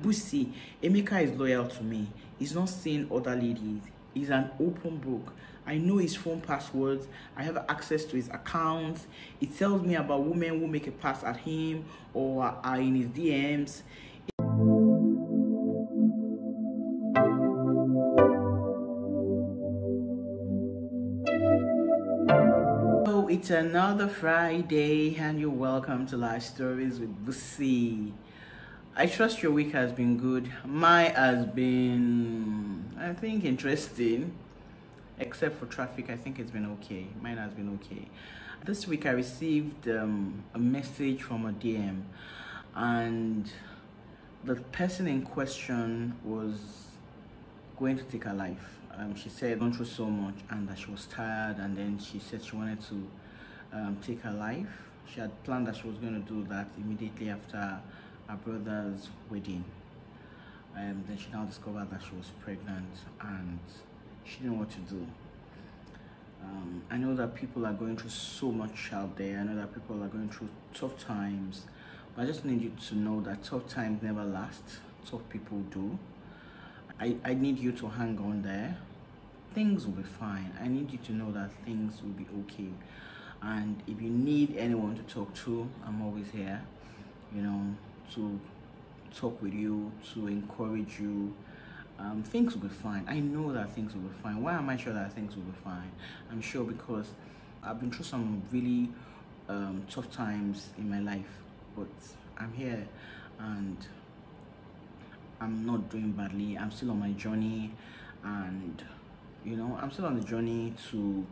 Bussy, Emeka is loyal to me. He's not seeing other ladies. He's an open book. I know his phone passwords. I have access to his accounts. It tells me about women who make a pass at him or are in his DMs. So it's another Friday and you're welcome to Life Stories with Bussy. I trust your week has been good. Mine has been, I think, interesting. Except for traffic, I think it's been okay. Mine has been okay. This week I received a message from a DM, and the person in question was going to take her life. She said gone through so much and that she was tired, and then she said she wanted to take her life. She had planned that she was going to do that immediately after her brother's wedding. Then she now discovered that she was pregnant and she didn't know what to do. I know that people are going through so much out there. I know that people are going through tough times. But I just need you to know that tough times never last. Tough people do. I need you to hang on there. Things will be fine. I need you to know that things will be okay. And if you need anyone to talk to, I'm always here, you know, to talk with you, to encourage you. Things will be fine. I know that things will be fine. Why am I sure that things will be fine? I'm sure because I've been through some really tough times in my life, but I'm here and I'm not doing badly. I'm still on my journey, and you know, I'm still on the journey to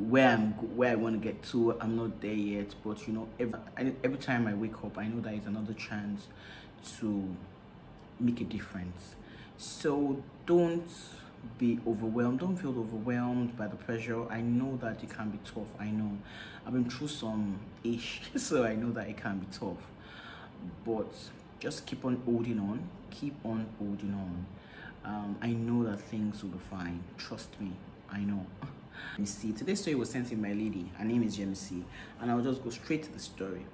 where I want to get to. I'm not there yet, but you know, every time I wake up, I know that it's another chance to make a difference. So don't be overwhelmed. Don't feel overwhelmed by the pressure. I know that it can be tough. I know I've been through some ish, so I know that it can be tough, but just keep on holding on. Keep on holding on. I know that things will be fine. Trust me, I know. You see, today's story was sent in by a lady. Her name is Yemisi, and I'll just go straight to the story.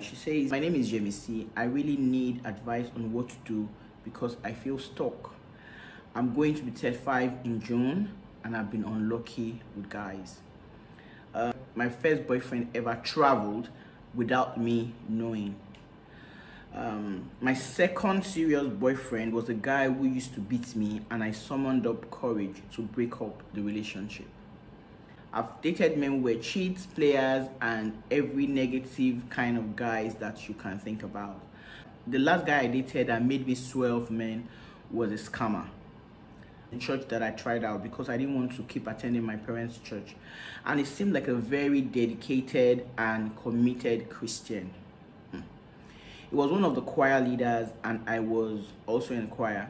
She says, my name is Yemisi. I really need advice on what to do because I feel stuck. I'm going to be 35 in June, and I've been unlucky with guys. My first boyfriend ever traveled without me knowing. My second serious boyfriend was a guy who used to beat me, and I summoned up courage to break up the relationship. I've dated men who were cheats, players, and every negative kind of guys that you can think about. The last guy I dated that made me swear off men was a scammer. The church that I tried out because I didn't want to keep attending my parents' church, and it seemed like a very dedicated and committed Christian. He was one of the choir leaders, and I was also in choir.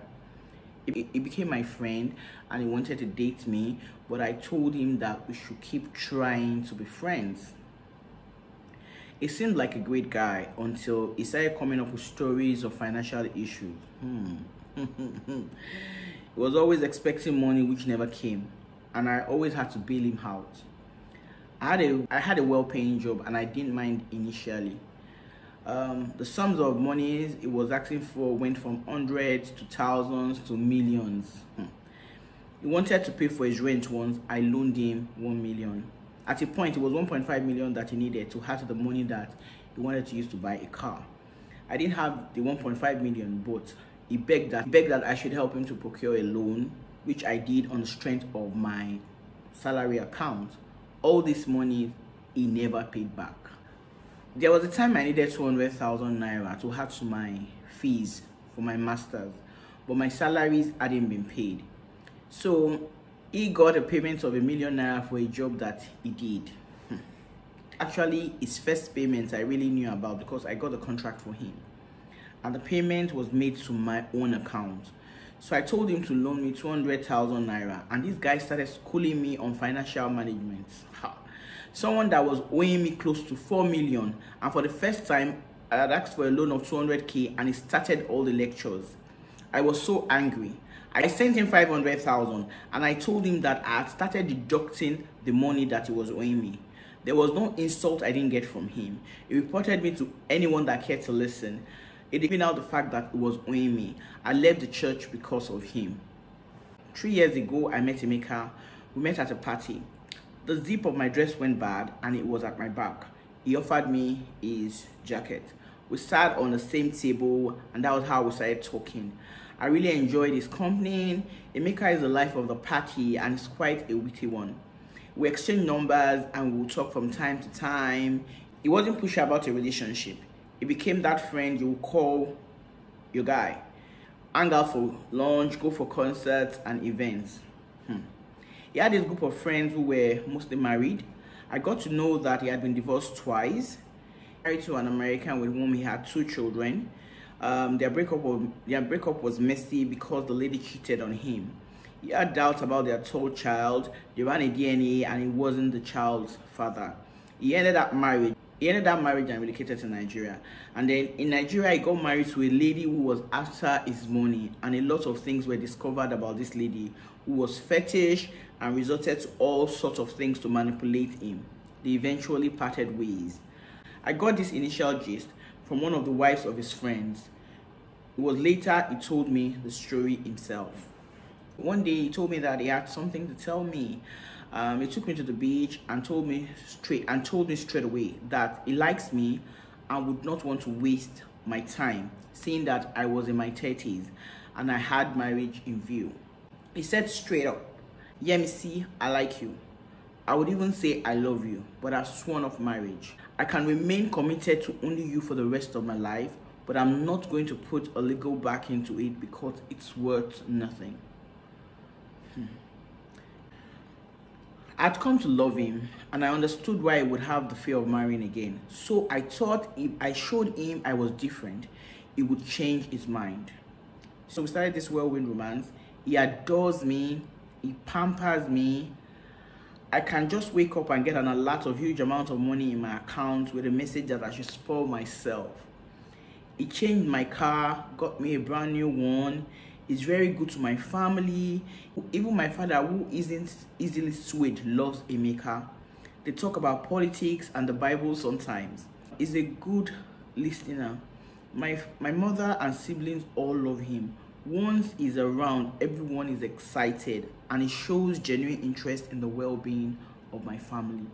He became my friend, and he wanted to date me, but I told him that we should keep trying to be friends. He seemed like a great guy until he started coming up with stories of financial issues. He was always expecting money which never came, and I always had to bail him out. I had a well-paying job, and I didn't mind initially. The sums of money it was asking for went from hundreds to thousands to millions. He wanted to pay for his rent once. I loaned him 1 million. At a point, it was 1.5 million that he needed to have the money that he wanted to use to buy a car. I didn't have the 1.5 million, but he begged that I should help him to procure a loan, which I did on the strength of my salary account. All this money he never paid back. There was a time I needed 200,000 naira to add to my fees for my masters, but my salaries hadn't been paid. So he got a payment of 1 million naira for a job that he did. Actually, his first payment I really knew about because I got the contract for him, and the payment was made to my own account. So I told him to loan me 200,000 naira, and this guy started schooling me on financial management. Someone that was owing me close to 4 million, and for the first time I had asked for a loan of 200k, and he started all the lectures. I was so angry. I sent him 500,000, and I told him that I had started deducting the money that he was owing me. There was no insult I didn't get from him. He reported me to anyone that cared to listen. It even out the fact that it was owing me. I left the church because of him. 3 years ago, I met Emeka. We met at a party. The zip of my dress went bad and it was at my back. He offered me his jacket. We sat on the same table and that was how we started talking. I really enjoyed his company. Emeka is the life of the party and it's quite a witty one. We exchanged numbers and we would talk from time to time. He wasn't pushy about a relationship. He became that friend you would call your guy. Hang out for lunch, go for concerts and events. He had this group of friends who were mostly married. I got to know that he had been divorced twice. Married to an American with whom he had 2 children. Their breakup was messy because the lady cheated on him. He had doubts about their third child. They ran a DNA and he wasn't the child's father. He ended that marriage and relocated to Nigeria. And then in Nigeria, he got married to a lady who was after his money. And a lot of things were discovered about this lady who was fetish and resorted to all sorts of things to manipulate him. They eventually parted ways. I got this initial gist from one of the wives of his friends. It was later he told me the story himself. One day he told me that he had something to tell me. He took me to the beach and told me straight away that he likes me and would not want to waste my time, seeing that I was in my 30s and I had marriage in view. He said straight up, "Yemisi, I like you. I would even say I love you, but I've sworn off marriage. I can remain committed to only you for the rest of my life, but I'm not going to put a legal back into it because it's worth nothing." I'd come to love him and I understood why he would have the fear of marrying again. So I thought if I showed him I was different, it would change his mind. So we started this whirlwind romance. He adores me, he pampers me. I can just wake up and get an alert of huge amount of money in my account with a message that I should spoil myself. He changed my car, got me a brand new one. He's very good to my family. Even my father, who isn't easily swayed, loves Emeka. They talk about politics and the Bible sometimes. He's a good listener. My mother and siblings all love him. Once he's around, everyone is excited and it shows genuine interest in the well-being of my family.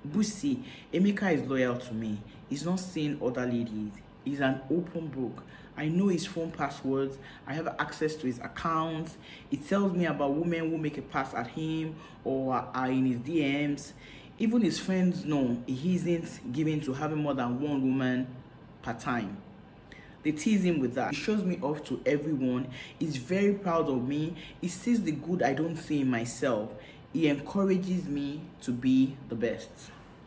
Bussy, Emeka is loyal to me. He's not seeing other ladies. He's an open book. I know his phone passwords. I have access to his accounts. It tells me about women who make a pass at him or are in his DMs. Even his friends know he isn't given to having more than one woman per time. They tease him with that. He shows me off to everyone. He's very proud of me. He sees the good I don't see in myself. He encourages me to be the best.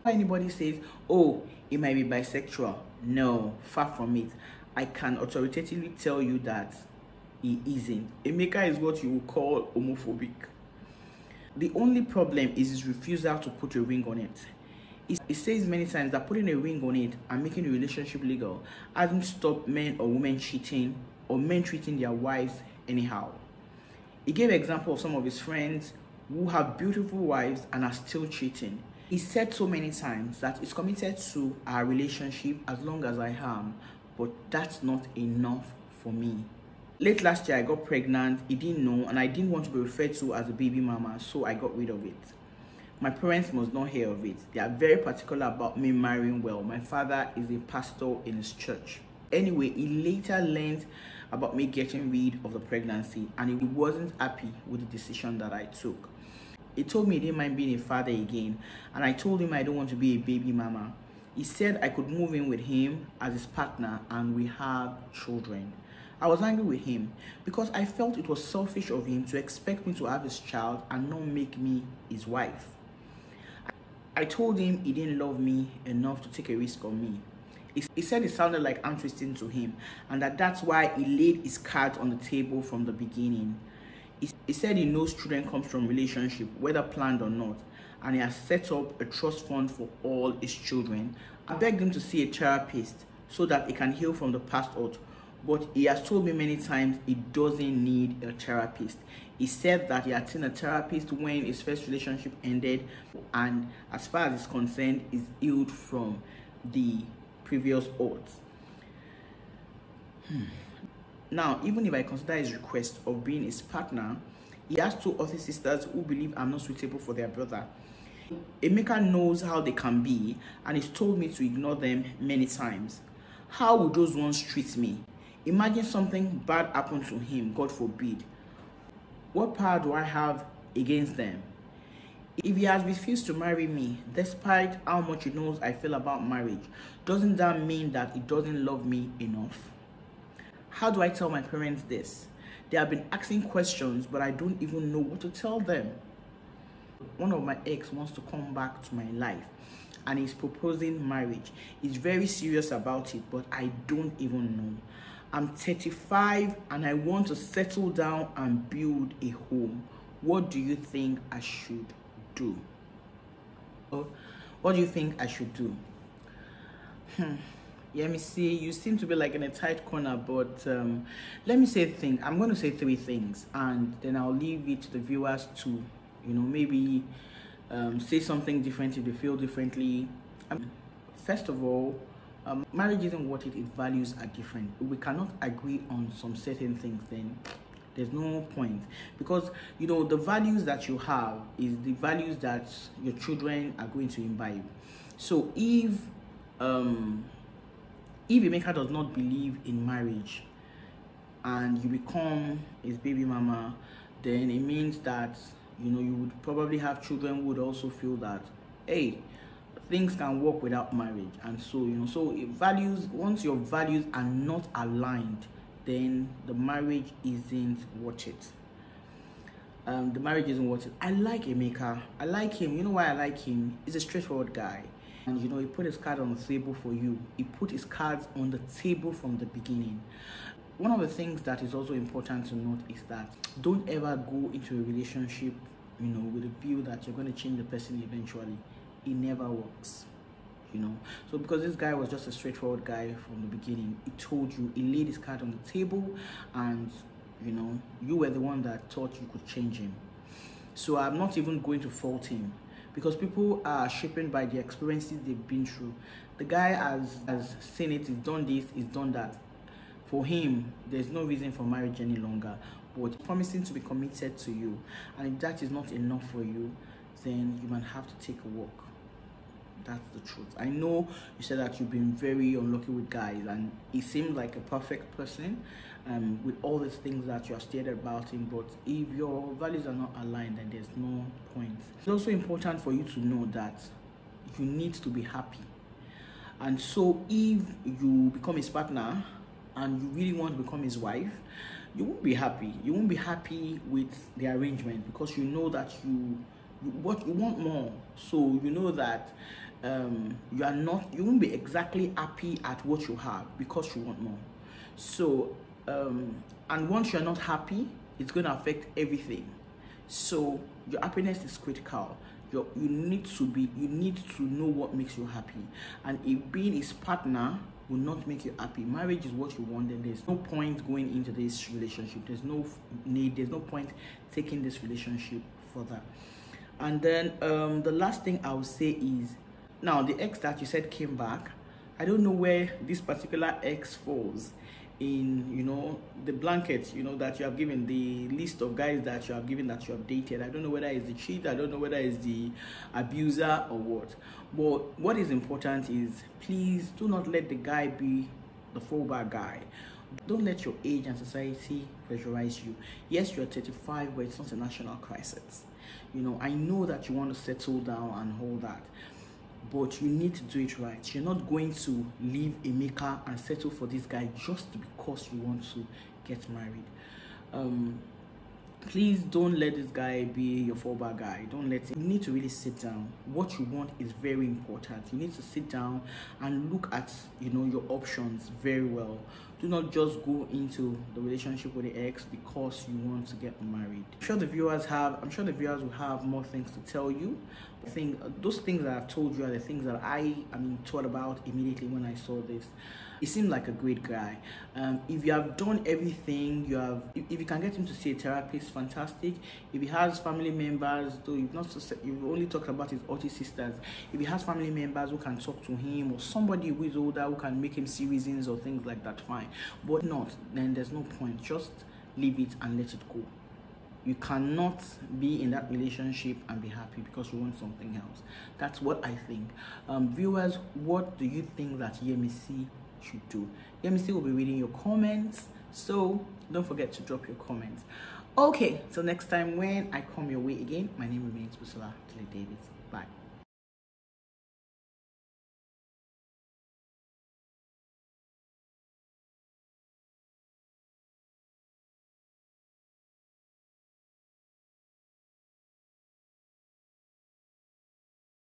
When anybody says, "Oh, he might be bisexual," no, far from it. I can authoritatively tell you that he isn't. Emeka is what you would call homophobic. The only problem is his refusal to put a ring on it. He says many times that putting a ring on it and making the relationship legal hasn't stopped men or women cheating or men treating their wives anyhow. He gave an example of some of his friends who have beautiful wives and are still cheating. He said so many times that he's committed to our relationship as long as I am, but that's not enough for me. Late last year, I got pregnant. He didn't know, and I didn't want to be referred to as a baby mama, so I got rid of it. My parents must not hear of it. They are very particular about me marrying well. My father is a pastor in his church. Anyway, he later learned about me getting rid of the pregnancy, and he wasn't happy with the decision that I took. He told me he didn't mind being a father again, and I told him I don't want to be a baby mama. He said I could move in with him as his partner and we have children. I was angry with him because I felt it was selfish of him to expect me to have his child and not make me his wife. I told him he didn't love me enough to take a risk on me. He said it sounded like I'm twisting to him and that's why he laid his cards on the table from the beginning. He said he knows children come from relationship, whether planned or not, and he has set up a trust fund for all his children. I begged him to see a therapist so that he can heal from the past hurt, but he has told me many times he doesn't need a therapist. He said that he had seen a therapist when his first relationship ended, and as far as he's concerned, is healed from the previous hurts. Now, even if I consider his request of being his partner, he has two other sisters who believe I'm not suitable for their brother. Emeka knows how they can be and he's told me to ignore them many times. How would those ones treat me? Imagine something bad happened to him, God forbid. What power do I have against them? If he has refused to marry me, despite how much he knows I feel about marriage, doesn't that mean that he doesn't love me enough? How do I tell my parents this? They have been asking questions, but I don't even know what to tell them. One of my ex wants to come back to my life and he's proposing marriage. He's very serious about it, but I don't even know. I'm 35 and I want to settle down and build a home. What do you think I should do? What do you think I should do? Yemisi, you seem to be like in a tight corner, but let me say I'm going to say 3 things and then I'll leave it to the viewers to, maybe say something different if they feel differently. First of all, marriage isn't what it is, values are different. If we cannot agree on some certain things, then there's no point, because the values that you have is the values that your children are going to imbibe. So if Emeka does not believe in marriage and you become his baby mama, then it means that you would probably have children who would also feel that, hey, things can work without marriage. And so so if once your values are not aligned, then the marriage isn't worth it. The marriage isn't worth it. I like Emeka. I like him. You know why I like him? He's a straightforward guy. And he put his card on the table for you. He put his cards on the table from the beginning. One of the things that is also important to note is that don't ever go into a relationship, with a view that you're going to change the person eventually. It never works, So because this guy was just a straightforward guy from the beginning, he told you, he laid his card on the table, and you were the one that thought you could change him. So I'm not even going to fault him, because people are shaped by the experiences they've been through. The guy has seen it, he's done this, he's done that. For him, there's no reason for marriage any longer, but promising to be committed to you. And if that is not enough for you, then you might have to take a walk. That's the truth. I know you said that you've been very unlucky with guys, and he seemed like a perfect person with all the things that you have stated about him, but if your values are not aligned, then there's no point. It's also important for you to know that you need to be happy. And so if you become his partner and you really want to become his wife, you won't be happy. You won't be happy with the arrangement, because you know that you want more. So you know that you won't be exactly happy at what you have because you want more. So and once you're not happy, it's going to affect everything. So your happiness is critical. You need to know what makes you happy. And if being his partner will not make you happy, marriage is what you want, then there's no point going into this relationship. There's no point taking this relationship further. And then the last thing I would say is, now the ex that you said came back, I don't know where this particular ex falls in the blanket that you have given, the list of guys that you have given that you have dated. I don't know whether it's the cheat, I don't know whether it's the abuser or what. But what is important is, please do not let the guy be the fallback guy. Don't let your age and society pressurize you. Yes, you're 35, but it's not a national crisis. I know that you want to settle down and all that, but you need to do it right. You're not going to leave Emeka and settle for this guy just because you want to get married. Please don't let this guy be your fallback guy. Don't let him. You need to really sit down. What you want is very important. You need to sit down and look at your options very well. Do not just go into the relationship with the ex because you want to get married. I'm sure the viewers will have more things to tell you. I think those things that I've told you are the things that I thought about immediately when I saw this. He seemed like a great guy. If you have done everything, if you can get him to see a therapist, fantastic. If he has family members, though you've only talked about his autistic sisters, if he has family members who can talk to him, or somebody who is older who can make him see reasons or things like that, fine. But not, then there's no point. Just leave it and let it go. You cannot be in that relationship and be happy because you want something else. That's what I think. Viewers, what do you think that Yemisi should do? Yemisi will be reading your comments, so don't forget to drop your comments. Okay, till next time when I come your way again, my name remains Bussy David. Bye.